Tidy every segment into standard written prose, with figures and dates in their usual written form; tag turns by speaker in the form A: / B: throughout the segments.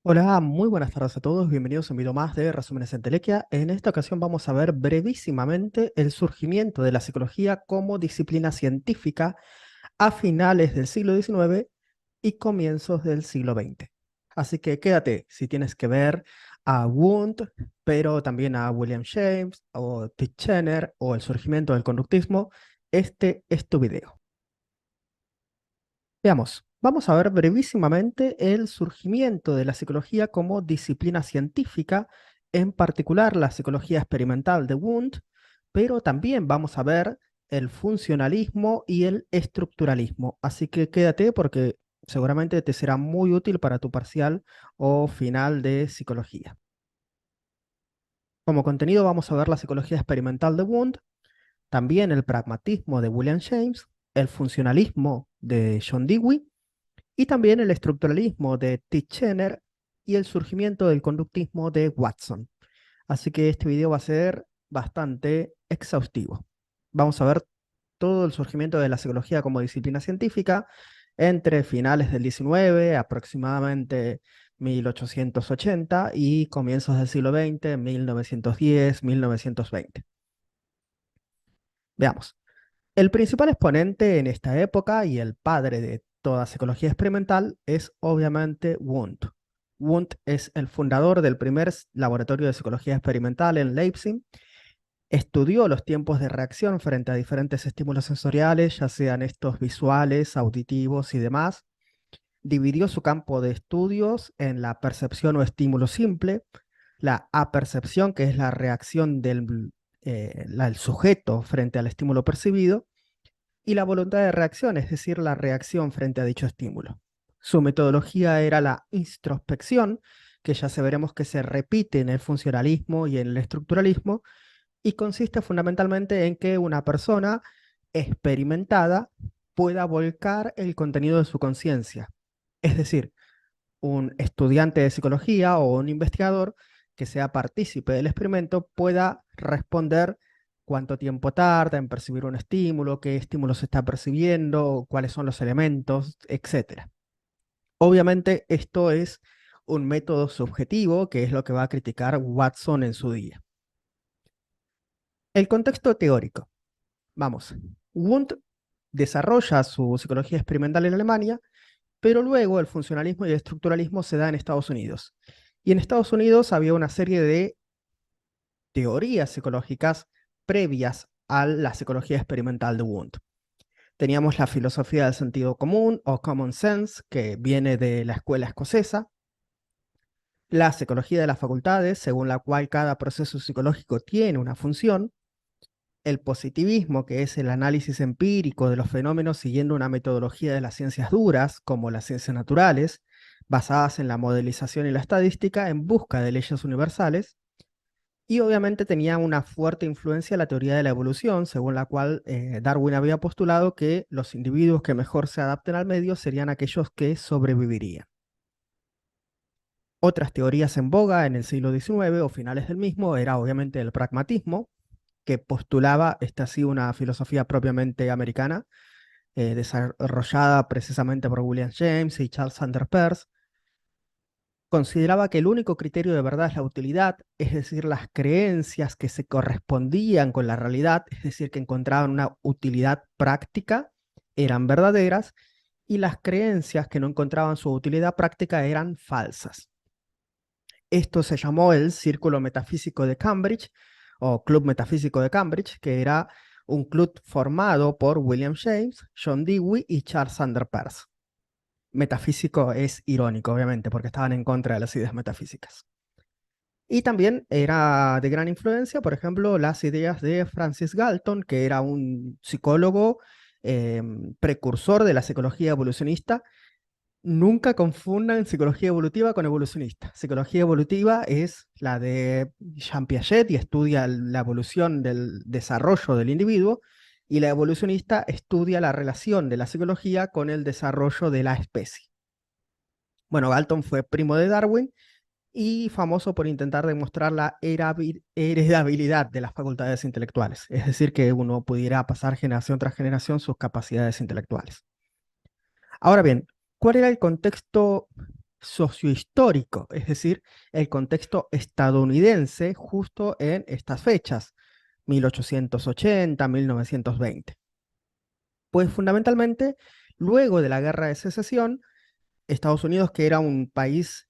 A: Hola, muy buenas tardes a todos, bienvenidos a un video más de Resúmenes en Telequia. En esta ocasión vamos a ver brevísimamente el surgimiento de la psicología como disciplina científica a finales del siglo XIX y comienzos del siglo XX. Así que quédate si tienes que ver a Wundt, pero también a William James o Titchener o el surgimiento del conductismo. Este es tu video. Veamos, vamos a ver brevísimamente el surgimiento de la psicología como disciplina científica, en particular la psicología experimental de Wundt, pero también vamos a ver el funcionalismo y el estructuralismo. Así que quédate porque seguramente te será muy útil para tu parcial o final de psicología. Como contenido vamos a ver la psicología experimental de Wundt, también el pragmatismo de William James, el funcionalismo de John Dewey y también el estructuralismo de Titchener y el surgimiento del conductismo de Watson. Así que este video va a ser bastante exhaustivo. Vamos a ver todo el surgimiento de la psicología como disciplina científica entre finales del XIX, aproximadamente 1880, y comienzos del siglo XX, 1910, 1920. Veamos. El principal exponente en esta época y el padre de toda psicología experimental es obviamente Wundt. Wundt es el fundador del primer laboratorio de psicología experimental en Leipzig. Estudió los tiempos de reacción frente a diferentes estímulos sensoriales, ya sean estos visuales, auditivos y demás. Dividió su campo de estudios en la percepción o estímulo simple, la apercepción, que es la reacción del sujeto frente al estímulo percibido, y la voluntad de reacción, es decir, la reacción frente a dicho estímulo. Su metodología era la introspección, que ya se veremos que se repite en el funcionalismo y en el estructuralismo, y consiste fundamentalmente en que una persona experimentada pueda volcar el contenido de su conciencia. Es decir, un estudiante de psicología o un investigador que sea partícipe del experimento pueda responder cuánto tiempo tarda en percibir un estímulo, qué estímulo se está percibiendo, cuáles son los elementos, etcétera. Obviamente esto es un método subjetivo, que es lo que va a criticar Watson en su día. El contexto teórico. Vamos, Wundt desarrolla su psicología experimental en Alemania, pero luego el funcionalismo y el estructuralismo se da en Estados Unidos. Y en Estados Unidos había una serie de teorías psicológicas previas a la psicología experimental de Wundt. Teníamos la filosofía del sentido común o common sense, que viene de la escuela escocesa, la psicología de las facultades, según la cual cada proceso psicológico tiene una función, el positivismo, que es el análisis empírico de los fenómenos siguiendo una metodología de las ciencias duras, como las ciencias naturales, basadas en la modelización y la estadística en busca de leyes universales, y obviamente tenía una fuerte influencia la teoría de la evolución, según la cual Darwin había postulado que los individuos que mejor se adapten al medio serían aquellos que sobrevivirían. Otras teorías en boga en el siglo XIX o finales del mismo era obviamente el pragmatismo, que postulaba, esta sí, una filosofía propiamente americana, desarrollada precisamente por William James y Charles Sanders Peirce. Consideraba que el único criterio de verdad es la utilidad, es decir, las creencias que se correspondían con la realidad, es decir, que encontraban una utilidad práctica, eran verdaderas, y las creencias que no encontraban su utilidad práctica eran falsas. Esto se llamó el Círculo Metafísico de Cambridge o Club Metafísico de Cambridge, que era un club formado por William James, John Dewey y Charles Sanders Peirce. Metafísico es irónico, obviamente, porque estaban en contra de las ideas metafísicas. Y también era de gran influencia, por ejemplo, las ideas de Francis Galton, que era un psicólogo precursor de la psicología evolucionista. Nunca confundan psicología evolutiva con evolucionista. Psicología evolutiva es la de Jean Piaget y estudia la evolución del desarrollo del individuo, y la evolucionista estudia la relación de la psicología con el desarrollo de la especie. Bueno, Galton fue primo de Darwin y famoso por intentar demostrar la heredabilidad de las facultades intelectuales, es decir, que uno pudiera pasar generación tras generación sus capacidades intelectuales. Ahora bien, ¿cuál era el contexto sociohistórico, es decir, el contexto estadounidense justo en estas fechas, 1880, 1920. Pues fundamentalmente, luego de la Guerra de Secesión, Estados Unidos, que era un país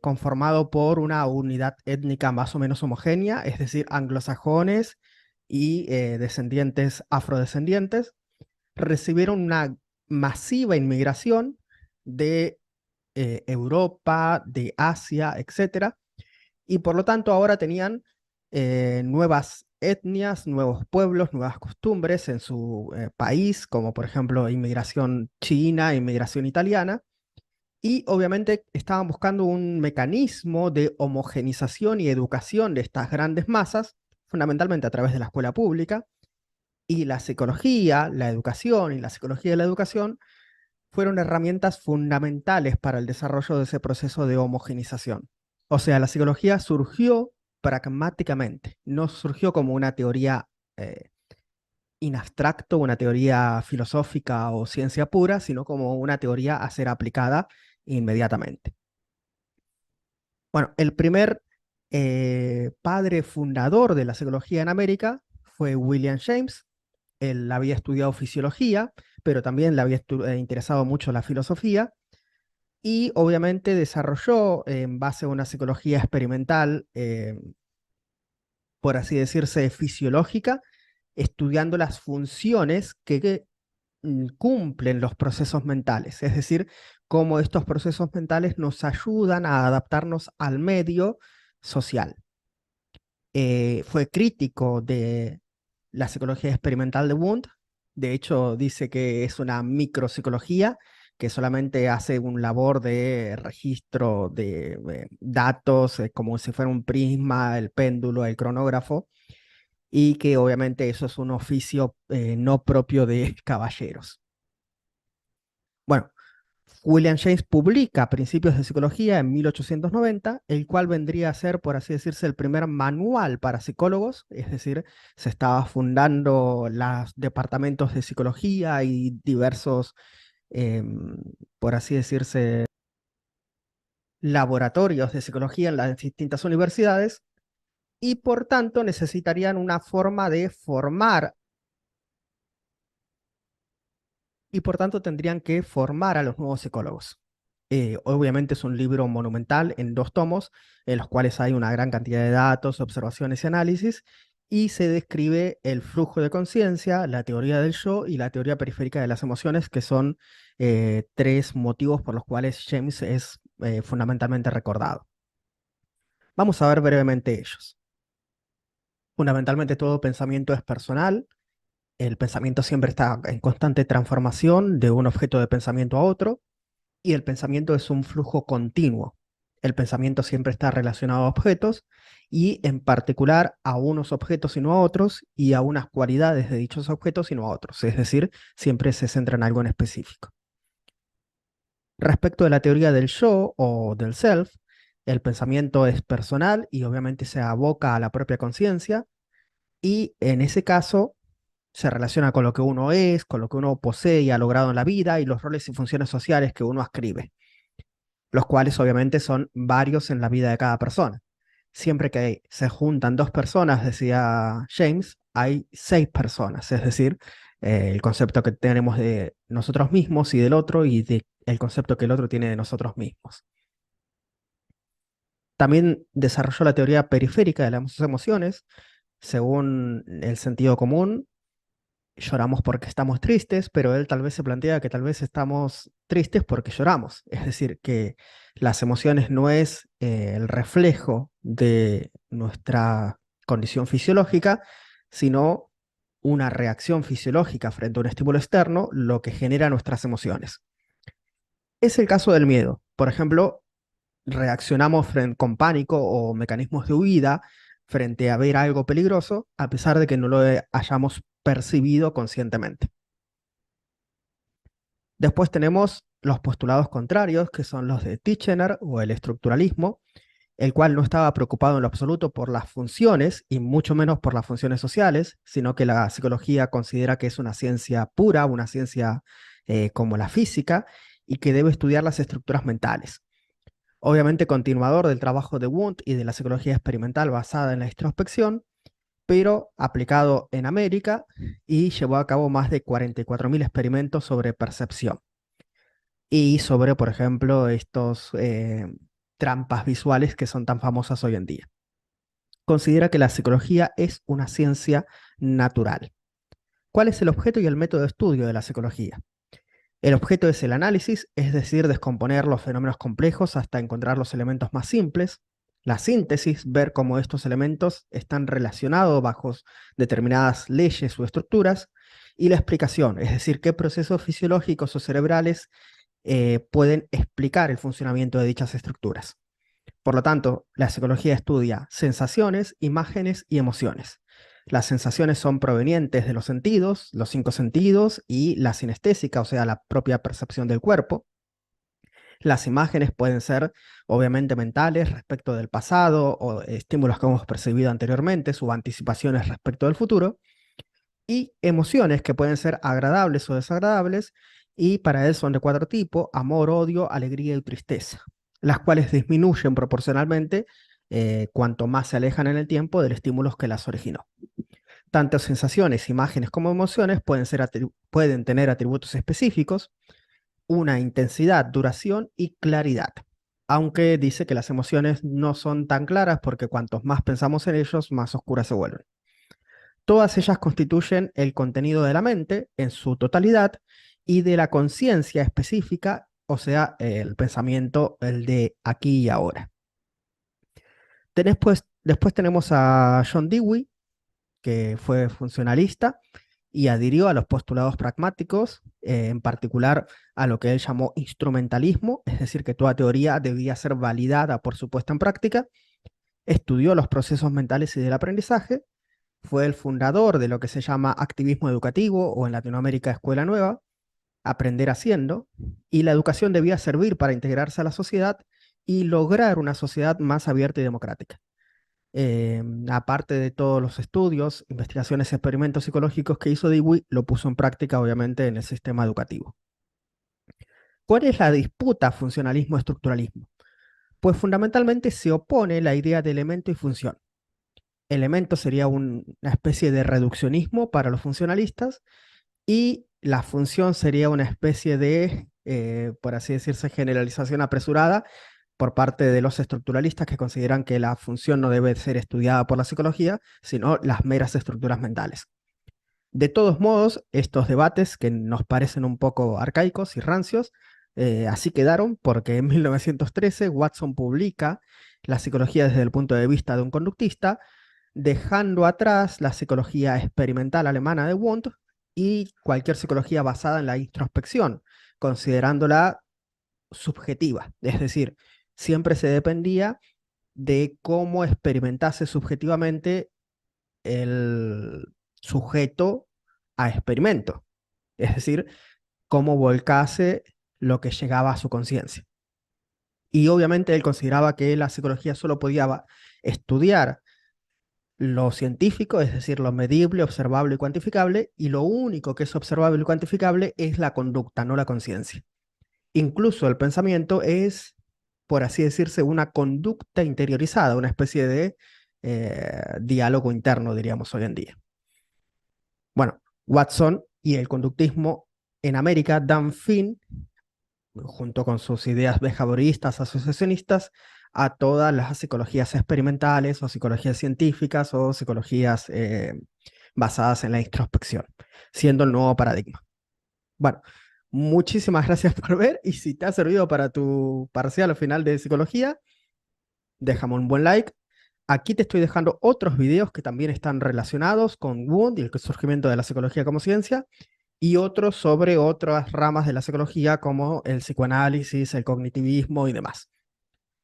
A: conformado por una unidad étnica más o menos homogénea, es decir, anglosajones y descendientes afrodescendientes, recibieron una masiva inmigración de Europa, de Asia, etcétera, y por lo tanto ahora tenían nuevas etnias, nuevos pueblos, nuevas costumbres en su país, como por ejemplo inmigración china, inmigración italiana, y obviamente estaban buscando un mecanismo de homogenización y educación de estas grandes masas, fundamentalmente a través de la escuela pública, y la psicología, la educación y la psicología de la educación fueron herramientas fundamentales para el desarrollo de ese proceso de homogenización. O sea, la psicología surgió pragmáticamente, no surgió como una teoría in abstracto, una teoría filosófica o ciencia pura, sino como una teoría a ser aplicada inmediatamente. Bueno, el primer padre fundador de la psicología en América fue William James. Él había estudiado fisiología, pero también le había interesado mucho la filosofía y obviamente desarrolló en base a una psicología experimental, por así decirse, fisiológica, estudiando las funciones que cumplen los procesos mentales, es decir, cómo estos procesos mentales nos ayudan a adaptarnos al medio social. Fue crítico de la psicología experimental de Wundt. De hecho, dice que es una micropsicología que solamente hace un labor de registro de datos, como si fuera un prisma, el péndulo, el cronógrafo, y que obviamente eso es un oficio no propio de caballeros. Bueno, William James publica Principios de Psicología en 1890, el cual vendría a ser, por así decirse, el primer manual para psicólogos, es decir, se estaba fundando los departamentos de psicología y diversos, por así decirse, laboratorios de psicología en las distintas universidades y por tanto necesitarían una forma de formar y por tanto tendrían que formar a los nuevos psicólogos. Obviamente es un libro monumental en 2 tomos, en los cuales hay una gran cantidad de datos, observaciones y análisis, y se describe el flujo de conciencia, la teoría del yo y la teoría periférica de las emociones, que son 3 motivos por los cuales James es fundamentalmente recordado. Vamos a ver brevemente ellos. Fundamentalmente todo pensamiento es personal. El pensamiento siempre está en constante transformación de un objeto de pensamiento a otro y el pensamiento es un flujo continuo. El pensamiento siempre está relacionado a objetos y en particular a unos objetos y no a otros y a unas cualidades de dichos objetos y no a otros. Es decir, siempre se centra en algo en específico. Respecto de la teoría del yo o del self, el pensamiento es personal y obviamente se aboca a la propia conciencia y en ese caso se relaciona con lo que uno es, con lo que uno posee y ha logrado en la vida y los roles y funciones sociales que uno ascribe, los cuales obviamente son varios en la vida de cada persona. Siempre que se juntan 2 personas, decía James, hay 6 personas, es decir, el concepto que tenemos de nosotros mismos y del otro y el concepto que el otro tiene de nosotros mismos. También desarrolló la teoría periférica de las emociones, según el sentido común, lloramos porque estamos tristes, pero él tal vez se plantea que tal vez estamos tristes porque lloramos. Es decir, que las emociones no es el reflejo de nuestra condición fisiológica, sino una reacción fisiológica frente a un estímulo externo, lo que genera nuestras emociones. Es el caso del miedo. Por ejemplo, reaccionamos con pánico o mecanismos de huida frente a ver algo peligroso, a pesar de que no lo hayamos percibido conscientemente. Después tenemos los postulados contrarios, que son los de Titchener o el estructuralismo, el cual no estaba preocupado en lo absoluto por las funciones y mucho menos por las funciones sociales, sino que la psicología considera que es una ciencia pura, una ciencia como la física, y que debe estudiar las estructuras mentales. Obviamente continuador del trabajo de Wundt y de la psicología experimental basada en la introspección, pero aplicado en América, y llevó a cabo más de 44.000 experimentos sobre percepción y sobre, por ejemplo, estos trampas visuales que son tan famosas hoy en día. Considera que la psicología es una ciencia natural. ¿Cuál es el objeto y el método de estudio de la psicología? El objeto es el análisis, es decir, descomponer los fenómenos complejos hasta encontrar los elementos más simples. La síntesis, ver cómo estos elementos están relacionados bajo determinadas leyes o estructuras. Y la explicación, es decir, qué procesos fisiológicos o cerebrales pueden explicar el funcionamiento de dichas estructuras. Por lo tanto, la psicología estudia sensaciones, imágenes y emociones. Las sensaciones son provenientes de los sentidos, los 5 sentidos y la sinestésica, o sea, la propia percepción del cuerpo. Las imágenes pueden ser obviamente mentales respecto del pasado o estímulos que hemos percibido anteriormente, sus anticipaciones respecto del futuro. Y emociones que pueden ser agradables o desagradables, y para él son de 4 tipos: amor, odio, alegría y tristeza, las cuales disminuyen proporcionalmente cuanto más se alejan en el tiempo del estímulo que las originó. Tanto sensaciones, imágenes como emociones pueden tener atributos específicos, una intensidad, duración y claridad. Aunque dice que las emociones no son tan claras porque cuantos más pensamos en ellos, más oscuras se vuelven. Todas ellas constituyen el contenido de la mente en su totalidad y de la conciencia específica, o sea, el pensamiento, el de aquí y ahora. Después tenemos a John Dewey, que fue funcionalista y adhirió a los postulados pragmáticos, en particular a lo que él llamó instrumentalismo, es decir, que toda teoría debía ser validada por su puesta en práctica. Estudió los procesos mentales y del aprendizaje. Fue el fundador de lo que se llama activismo educativo, o en Latinoamérica Escuela Nueva, aprender haciendo, y la educación debía servir para integrarse a la sociedad y lograr una sociedad más abierta y democrática. Aparte de todos los estudios, investigaciones, experimentos psicológicos que hizo Dewey, lo puso en práctica obviamente en el sistema educativo. ¿Cuál es la disputa funcionalismo-estructuralismo? Pues fundamentalmente se opone la idea de elemento y función. Elemento sería una especie de reduccionismo para los funcionalistas, y la función sería una especie de, por así decirse, generalización apresurada por parte de los estructuralistas, que consideran que la función no debe ser estudiada por la psicología, sino las meras estructuras mentales. De todos modos, estos debates, que nos parecen un poco arcaicos y rancios, así quedaron porque en 1913 Watson publica La psicología desde el punto de vista de un conductista, dejando atrás la psicología experimental alemana de Wundt y cualquier psicología basada en la introspección, considerándola subjetiva. Es decir, siempre se dependía de cómo experimentase subjetivamente el sujeto a experimento. Es decir, cómo volcase lo que llegaba a su conciencia. Y obviamente él consideraba que la psicología solo podía estudiar lo científico, es decir, lo medible, observable y cuantificable, y lo único que es observable y cuantificable es la conducta, no la conciencia. Incluso el pensamiento es, por así decirse, una conducta interiorizada, una especie de diálogo interno, diríamos hoy en día. Bueno, Watson y el conductismo en América dan fin, junto con sus ideas behavioristas, asociacionistas, a todas las psicologías experimentales o psicologías científicas o psicologías basadas en la introspección, siendo el nuevo paradigma. Bueno, muchísimas gracias por ver, y si te ha servido para tu parcial o final de psicología, déjame un buen like. Aquí te estoy dejando otros videos que también están relacionados con Wundt y el surgimiento de la psicología como ciencia, y otros sobre otras ramas de la psicología como el psicoanálisis, el cognitivismo y demás.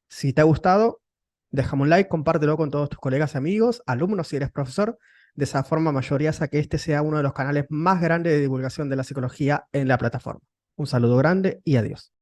A: Si te ha gustado, déjame un like, compártelo con todos tus colegas y amigos, alumnos si eres profesor. De esa forma mayorías a que este sea uno de los canales más grandes de divulgación de la psicología en la plataforma. Un saludo grande y adiós.